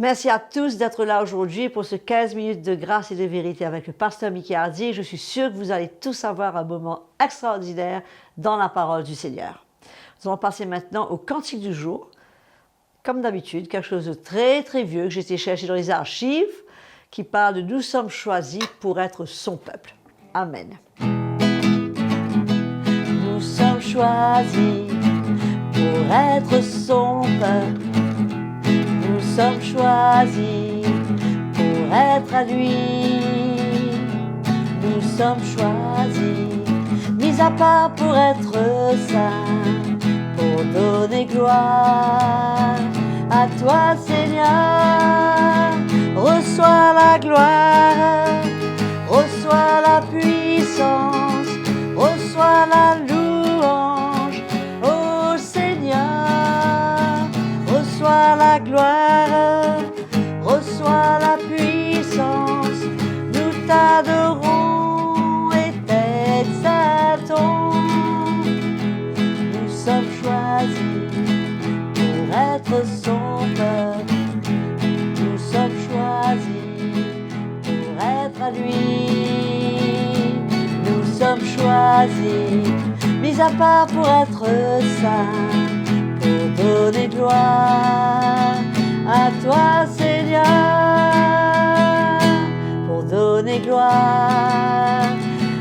Merci à tous d'être là aujourd'hui pour ce 15 minutes de grâce et de vérité avec le pasteur Mickey Hardy. Je suis sûr que vous allez tous avoir un moment extraordinaire dans la parole du Seigneur. Nous allons passer maintenant au cantique du jour. Comme d'habitude, quelque chose de très très vieux que j'ai été chercher dans les archives qui parle de « Nous sommes choisis pour être son peuple ». Amen. Nous sommes choisis pour être son peuple. Nous sommes choisis pour être à lui. Nous sommes choisis, mis à part pour être saints, pour donner gloire à toi, Seigneur. Reçois la gloire, reçois la puissance, reçois la louange, ô Seigneur. Reçois la gloire, reçois la puissance, nous t'adorons et t'exaltons. Nous sommes choisis pour être son peuple, nous sommes choisis pour être à lui. Nous sommes choisis, mis à part pour être saints, pour donner gloire à toi, Seigneur, pour donner gloire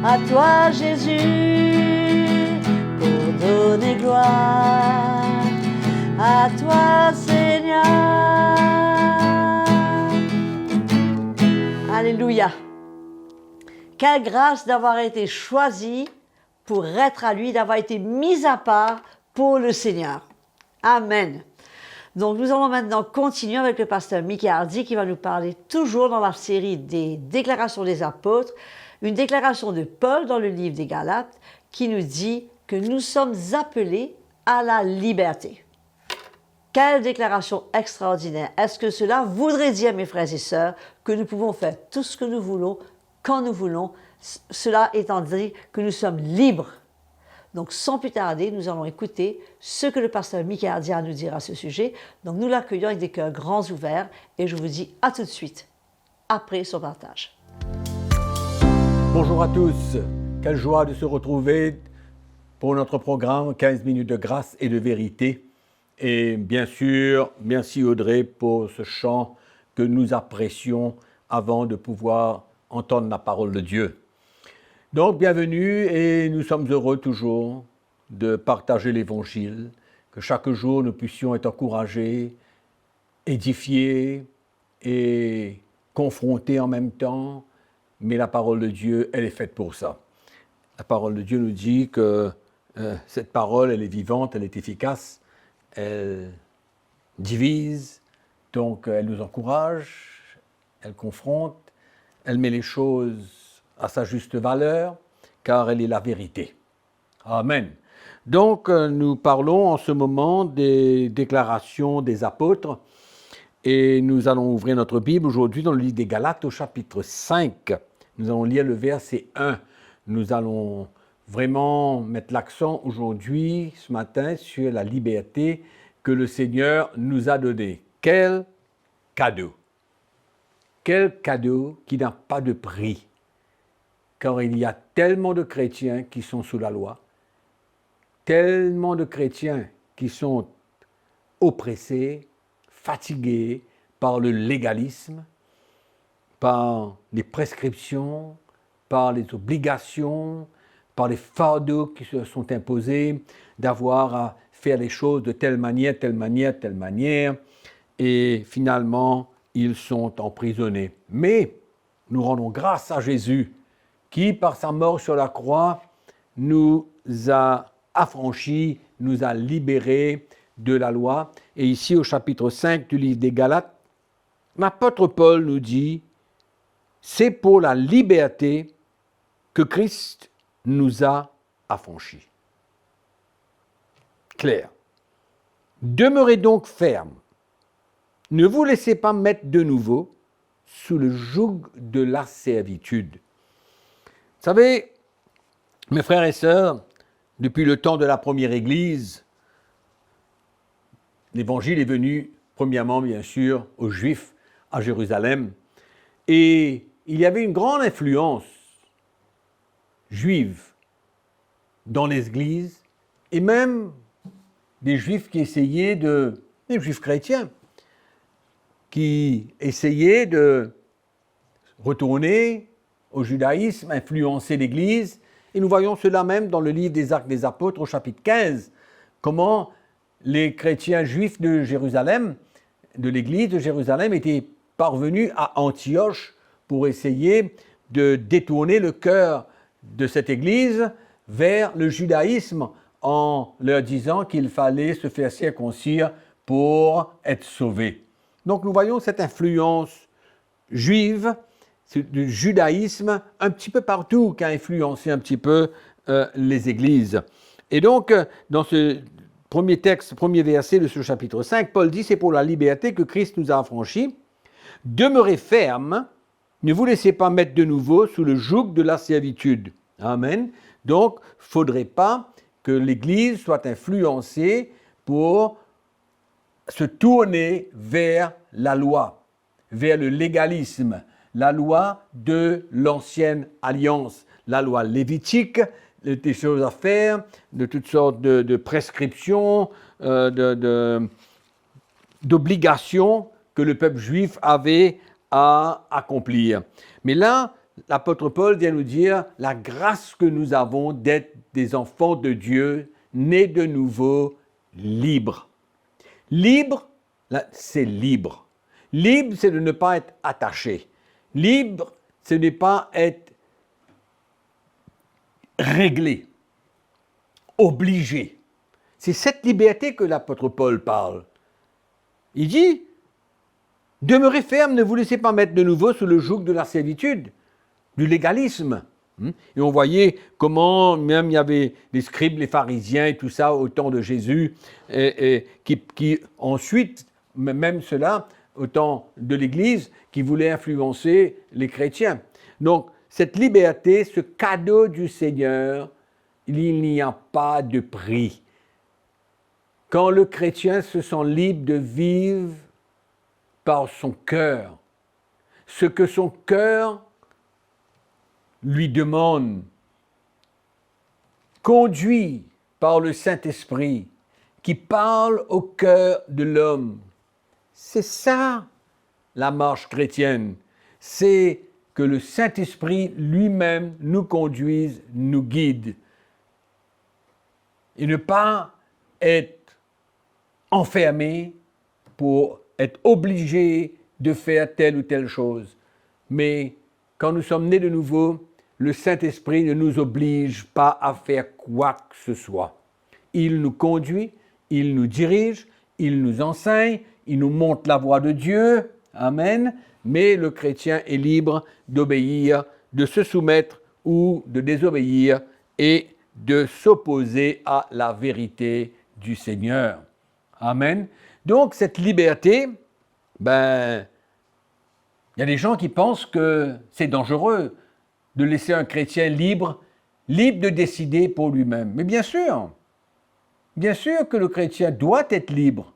à toi, Jésus, pour donner gloire à toi, Seigneur. Alléluia. Quelle grâce d'avoir été choisi pour être à lui, d'avoir été mis à part pour le Seigneur. Amen. Donc nous allons maintenant continuer avec le pasteur Mickey Hardy qui va nous parler toujours dans la série des déclarations des apôtres, une déclaration de Paul dans le livre des Galates qui nous dit que nous sommes appelés à la liberté. Quelle déclaration extraordinaire! Est-ce que cela voudrait dire, mes frères et sœurs, que nous pouvons faire tout ce que nous voulons, quand nous voulons, cela étant dit que nous sommes libres? Donc, sans plus tarder, nous allons écouter ce que le pasteur Mickey Hardy a à nous dire à ce sujet. Donc, nous l'accueillons avec des cœurs grands ouverts et je vous dis à tout de suite, après son partage. Bonjour à tous. Quelle joie de se retrouver pour notre programme 15 minutes de grâce et de vérité. Et bien sûr, merci Audrey pour ce chant que nous apprécions avant de pouvoir entendre la parole de Dieu. Donc, bienvenue et nous sommes heureux toujours de partager l'Évangile, que chaque jour nous puissions être encouragés, édifiés et confrontés en même temps. Mais la parole de Dieu, elle est faite pour ça. La parole de Dieu nous dit que cette parole, elle est vivante, elle est efficace, elle divise, donc elle nous encourage, elle confronte, elle met les choses à sa juste valeur, car elle est la vérité. Amen. Donc, nous parlons en ce moment des déclarations des apôtres et nous allons ouvrir notre Bible aujourd'hui dans le livre des Galates au chapitre 5. Nous allons lire le verset 1. Nous allons vraiment mettre l'accent aujourd'hui, ce matin, sur la liberté que le Seigneur nous a donnée. Quel cadeau! Quel cadeau qui n'a pas de prix! Car il y a tellement de chrétiens qui sont sous la loi, tellement de chrétiens qui sont oppressés, fatigués par le légalisme, par les prescriptions, par les obligations, par les fardeaux qui se sont imposés, d'avoir à faire les choses de telle manière, telle manière, telle manière, et finalement, ils sont emprisonnés. Mais nous rendons grâce à Jésus, qui, par sa mort sur la croix, nous a affranchis, nous a libérés de la loi. Et ici, au chapitre 5 du livre des Galates, l'apôtre Paul nous dit « C'est pour la liberté que Christ nous a affranchis. » Clair. Demeurez donc fermes. Ne vous laissez pas mettre de nouveau sous le joug de la servitude. Vous savez, mes frères et sœurs, depuis le temps de la première Église, l'Évangile est venu premièrement, bien sûr, aux Juifs à Jérusalem. Et il y avait une grande influence juive dans l'Église, et même des Juifs qui essayaient des Juifs chrétiens, qui essayaient de retourner au judaïsme, influencer l'Église. Et nous voyons cela même dans le livre des Actes des Apôtres au chapitre 15, comment les chrétiens juifs de Jérusalem, de l'Église de Jérusalem, étaient parvenus à Antioche pour essayer de détourner le cœur de cette Église vers le judaïsme en leur disant qu'il fallait se faire circoncire pour être sauvé. Donc nous voyons cette influence juive du judaïsme un petit peu partout qui a influencé un petit peu les églises. Et donc, dans ce premier texte, premier verset de ce chapitre 5, Paul dit « C'est pour la liberté que Christ nous a affranchis. Demeurez fermes, ne vous laissez pas mettre de nouveau sous le joug de la servitude. » Amen. Donc, il ne faudrait pas que l'Église soit influencée pour se tourner vers la loi, vers le légalisme, la loi de l'ancienne alliance, la loi lévitique, des choses à faire, de toutes sortes de prescriptions, d'obligations que le peuple juif avait à accomplir. Mais là, l'apôtre Paul vient nous dire la grâce que nous avons d'être des enfants de Dieu, nés de nouveau, libres. Libre, c'est libre. Libre, c'est de ne pas être attaché. Libre, ce n'est pas être réglé, obligé. C'est cette liberté que l'apôtre Paul parle. Il dit, demeurez ferme, ne vous laissez pas mettre de nouveau sous le joug de la servitude, du légalisme. Et on voyait comment même il y avait les scribes, les pharisiens et tout ça au temps de Jésus, qui ensuite, même cela, au temps de l'Église, qui voulaient influencer les chrétiens. Donc, cette liberté, ce cadeau du Seigneur, il n'y a pas de prix. Quand le chrétien se sent libre de vivre par son cœur, ce que son cœur lui demande, conduit par le Saint-Esprit, qui parle au cœur de l'homme. C'est ça, la marche chrétienne. C'est que le Saint-Esprit lui-même nous conduise, nous guide. Et ne pas être enfermé pour être obligé de faire telle ou telle chose. Mais quand nous sommes nés de nouveau, le Saint-Esprit ne nous oblige pas à faire quoi que ce soit. Il nous conduit, il nous dirige, il nous enseigne, il nous montre la voie de Dieu. Amen. Mais le chrétien est libre d'obéir, de se soumettre ou de désobéir et de s'opposer à la vérité du Seigneur. Amen. Donc cette liberté, il y a des gens qui pensent que c'est dangereux de laisser un chrétien libre de décider pour lui-même. Mais bien sûr que le chrétien doit être libre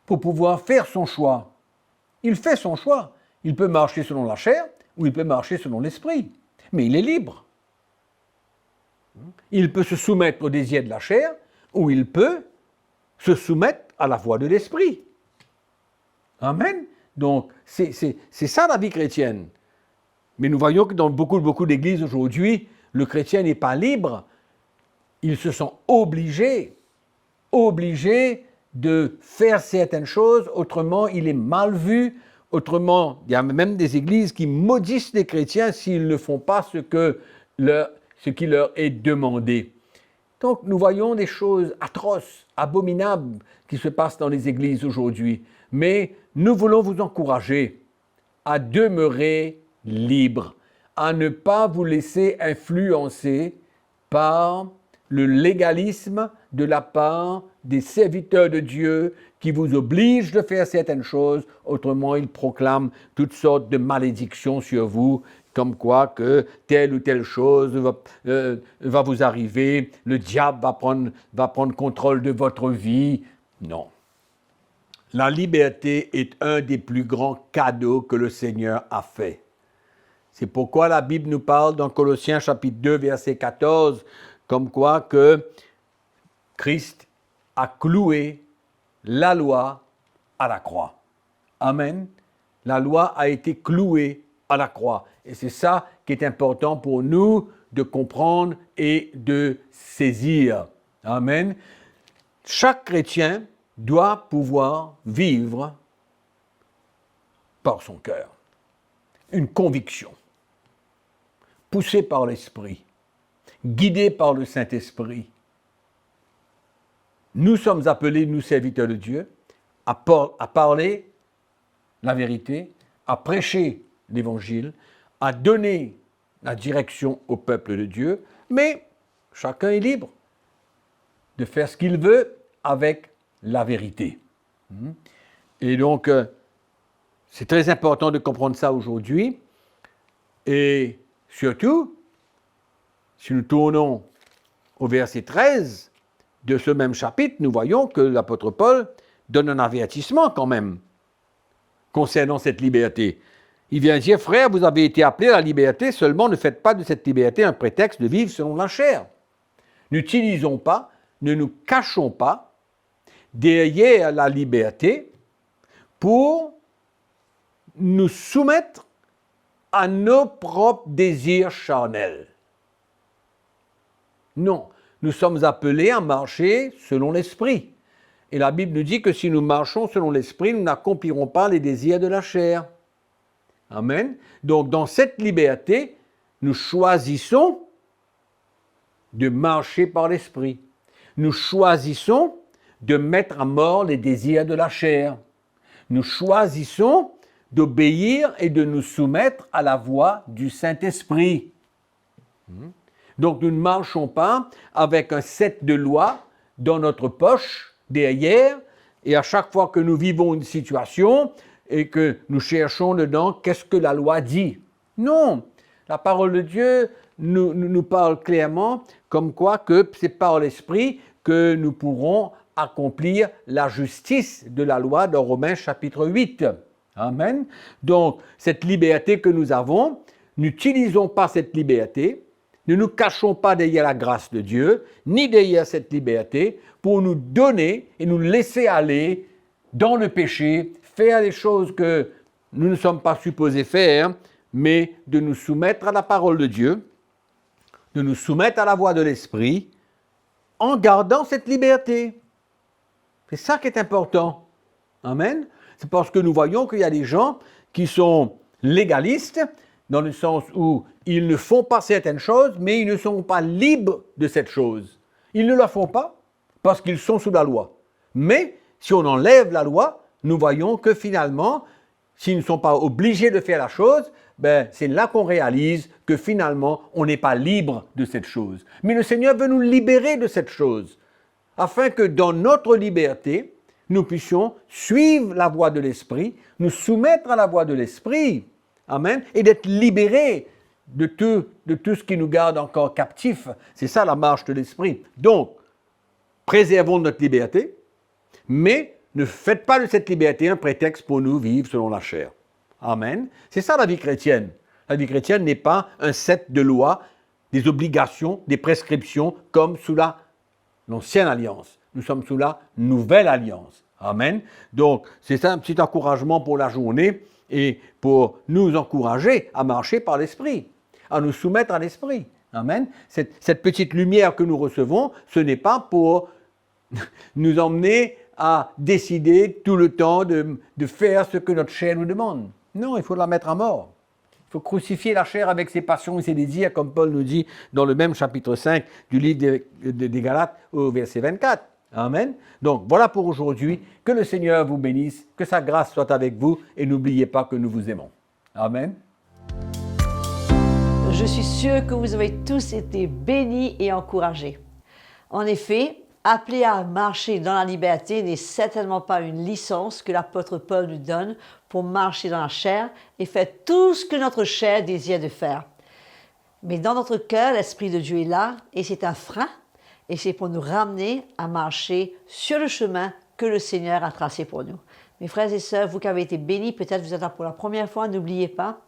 pour pouvoir faire son choix. Il fait son choix. Il peut marcher selon la chair ou il peut marcher selon l'esprit. Mais il est libre. Il peut se soumettre au désir de la chair ou il peut se soumettre à la voie de l'esprit. Amen. Donc, c'est ça la vie chrétienne. Mais nous voyons que dans beaucoup d'églises aujourd'hui, le chrétien n'est pas libre. Ils se sont obligés de faire certaines choses, autrement il est mal vu, autrement il y a même des églises qui maudissent les chrétiens s'ils ne font pas ce qui leur est demandé. Donc nous voyons des choses atroces, abominables qui se passent dans les églises aujourd'hui, mais nous voulons vous encourager à demeurer libre, à ne pas vous laisser influencer par le légalisme de la part des serviteurs de Dieu qui vous obligent de faire certaines choses, autrement ils proclament toutes sortes de malédictions sur vous, comme quoi que telle ou telle chose va vous arriver, le diable va prendre contrôle de votre vie. Non. La liberté est un des plus grands cadeaux que le Seigneur a fait. C'est pourquoi la Bible nous parle dans Colossiens chapitre 2, verset 14, comme quoi que Christ a cloué la loi à la croix. Amen. La loi a été clouée à la croix. Et c'est ça qui est important pour nous de comprendre et de saisir. Amen. Chaque chrétien doit pouvoir vivre par son cœur. Une conviction, poussée par l'Esprit, guidée par le Saint-Esprit. Nous sommes appelés, nous serviteurs de Dieu, à parler la vérité, à prêcher l'Évangile, à donner la direction au peuple de Dieu, mais chacun est libre de faire ce qu'il veut avec la vérité. Et donc, c'est très important de comprendre ça aujourd'hui. Et surtout, si nous tournons au verset 13 de ce même chapitre, nous voyons que l'apôtre Paul donne un avertissement quand même concernant cette liberté. Il vient dire, frères, vous avez été appelés à la liberté, seulement ne faites pas de cette liberté un prétexte de vivre selon la chair. N'utilisons pas, ne nous cachons pas derrière la liberté pour nous soumettre à nos propres désirs charnels. Non, nous sommes appelés à marcher selon l'esprit. Et la Bible nous dit que si nous marchons selon l'esprit, nous n'accomplirons pas les désirs de la chair. Amen. Donc dans cette liberté, nous choisissons de marcher par l'esprit. Nous choisissons de mettre à mort les désirs de la chair. Nous choisissons d'obéir et de nous soumettre à la voix du Saint-Esprit. Donc nous ne marchons pas avec un set de lois dans notre poche, derrière, et à chaque fois que nous vivons une situation et que nous cherchons dedans, qu'est-ce que la loi dit? Non, la parole de Dieu nous parle clairement comme quoi que c'est par l'Esprit que nous pourrons accomplir la justice de la loi dans Romains chapitre 8. Amen. Donc, cette liberté que nous avons, n'utilisons pas cette liberté, ne nous cachons pas derrière la grâce de Dieu, ni derrière cette liberté, pour nous donner et nous laisser aller dans le péché, faire les choses que nous ne sommes pas supposés faire, mais de nous soumettre à la parole de Dieu, de nous soumettre à la voix de l'Esprit, en gardant cette liberté. C'est ça qui est important. Amen. C'est parce que nous voyons qu'il y a des gens qui sont légalistes, dans le sens où ils ne font pas certaines choses, mais ils ne sont pas libres de cette chose. Ils ne la font pas parce qu'ils sont sous la loi. Mais si on enlève la loi, nous voyons que finalement, s'ils ne sont pas obligés de faire la chose, c'est là qu'on réalise que finalement, on n'est pas libre de cette chose. Mais le Seigneur veut nous libérer de cette chose, afin que dans notre liberté, nous puissions suivre la voie de l'Esprit, nous soumettre à la voie de l'Esprit, amen, et d'être libérés de tout ce qui nous garde encore captifs. C'est ça la marche de l'Esprit. Donc, préservons notre liberté, mais ne faites pas de cette liberté un prétexte pour nous vivre selon la chair. Amen. C'est ça la vie chrétienne. La vie chrétienne n'est pas un set de lois, des obligations, des prescriptions comme sous l'ancienne alliance. Nous sommes sous la nouvelle alliance. Amen. Donc, c'est un petit encouragement pour la journée et pour nous encourager à marcher par l'Esprit, à nous soumettre à l'Esprit. Amen. Cette petite lumière que nous recevons, ce n'est pas pour nous emmener à décider tout le temps de faire ce que notre chair nous demande. Non, il faut la mettre à mort. Il faut crucifier la chair avec ses passions et ses désirs, comme Paul nous dit dans le même chapitre 5 du livre des Galates au verset 24. Amen. Donc voilà pour aujourd'hui. Que le Seigneur vous bénisse, que sa grâce soit avec vous et n'oubliez pas que nous vous aimons. Amen. Je suis sûre que vous avez tous été bénis et encouragés. En effet, appeler à marcher dans la liberté n'est certainement pas une licence que l'apôtre Paul nous donne pour marcher dans la chair et faire tout ce que notre chair désire de faire. Mais dans notre cœur, l'Esprit de Dieu est là et c'est un frein et c'est pour nous ramener à marcher sur le chemin que le Seigneur a tracé pour nous. Mes frères et sœurs, vous qui avez été bénis, peut-être vous êtes là pour la première fois, n'oubliez pas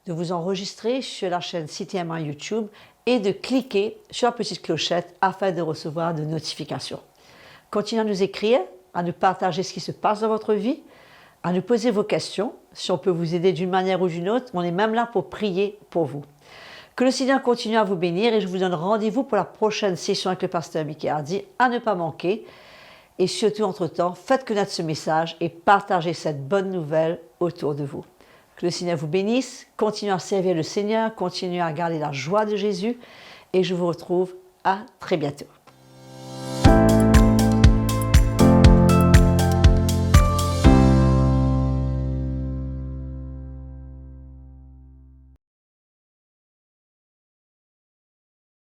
de vous enregistrer sur la chaîne CTMA YouTube et de cliquer sur la petite clochette afin de recevoir de notifications. Continuez à nous écrire, à nous partager ce qui se passe dans votre vie, à nous poser vos questions. Si on peut vous aider d'une manière ou d'une autre, on est même là pour prier pour vous. Que le Seigneur continue à vous bénir et je vous donne rendez-vous pour la prochaine session avec le pasteur Mickey Hardy à ne pas manquer. Et surtout, entre-temps, faites connaître ce message et partagez cette bonne nouvelle autour de vous. Que le Seigneur vous bénisse, continuez à servir le Seigneur, continuez à garder la joie de Jésus et je vous retrouve à très bientôt.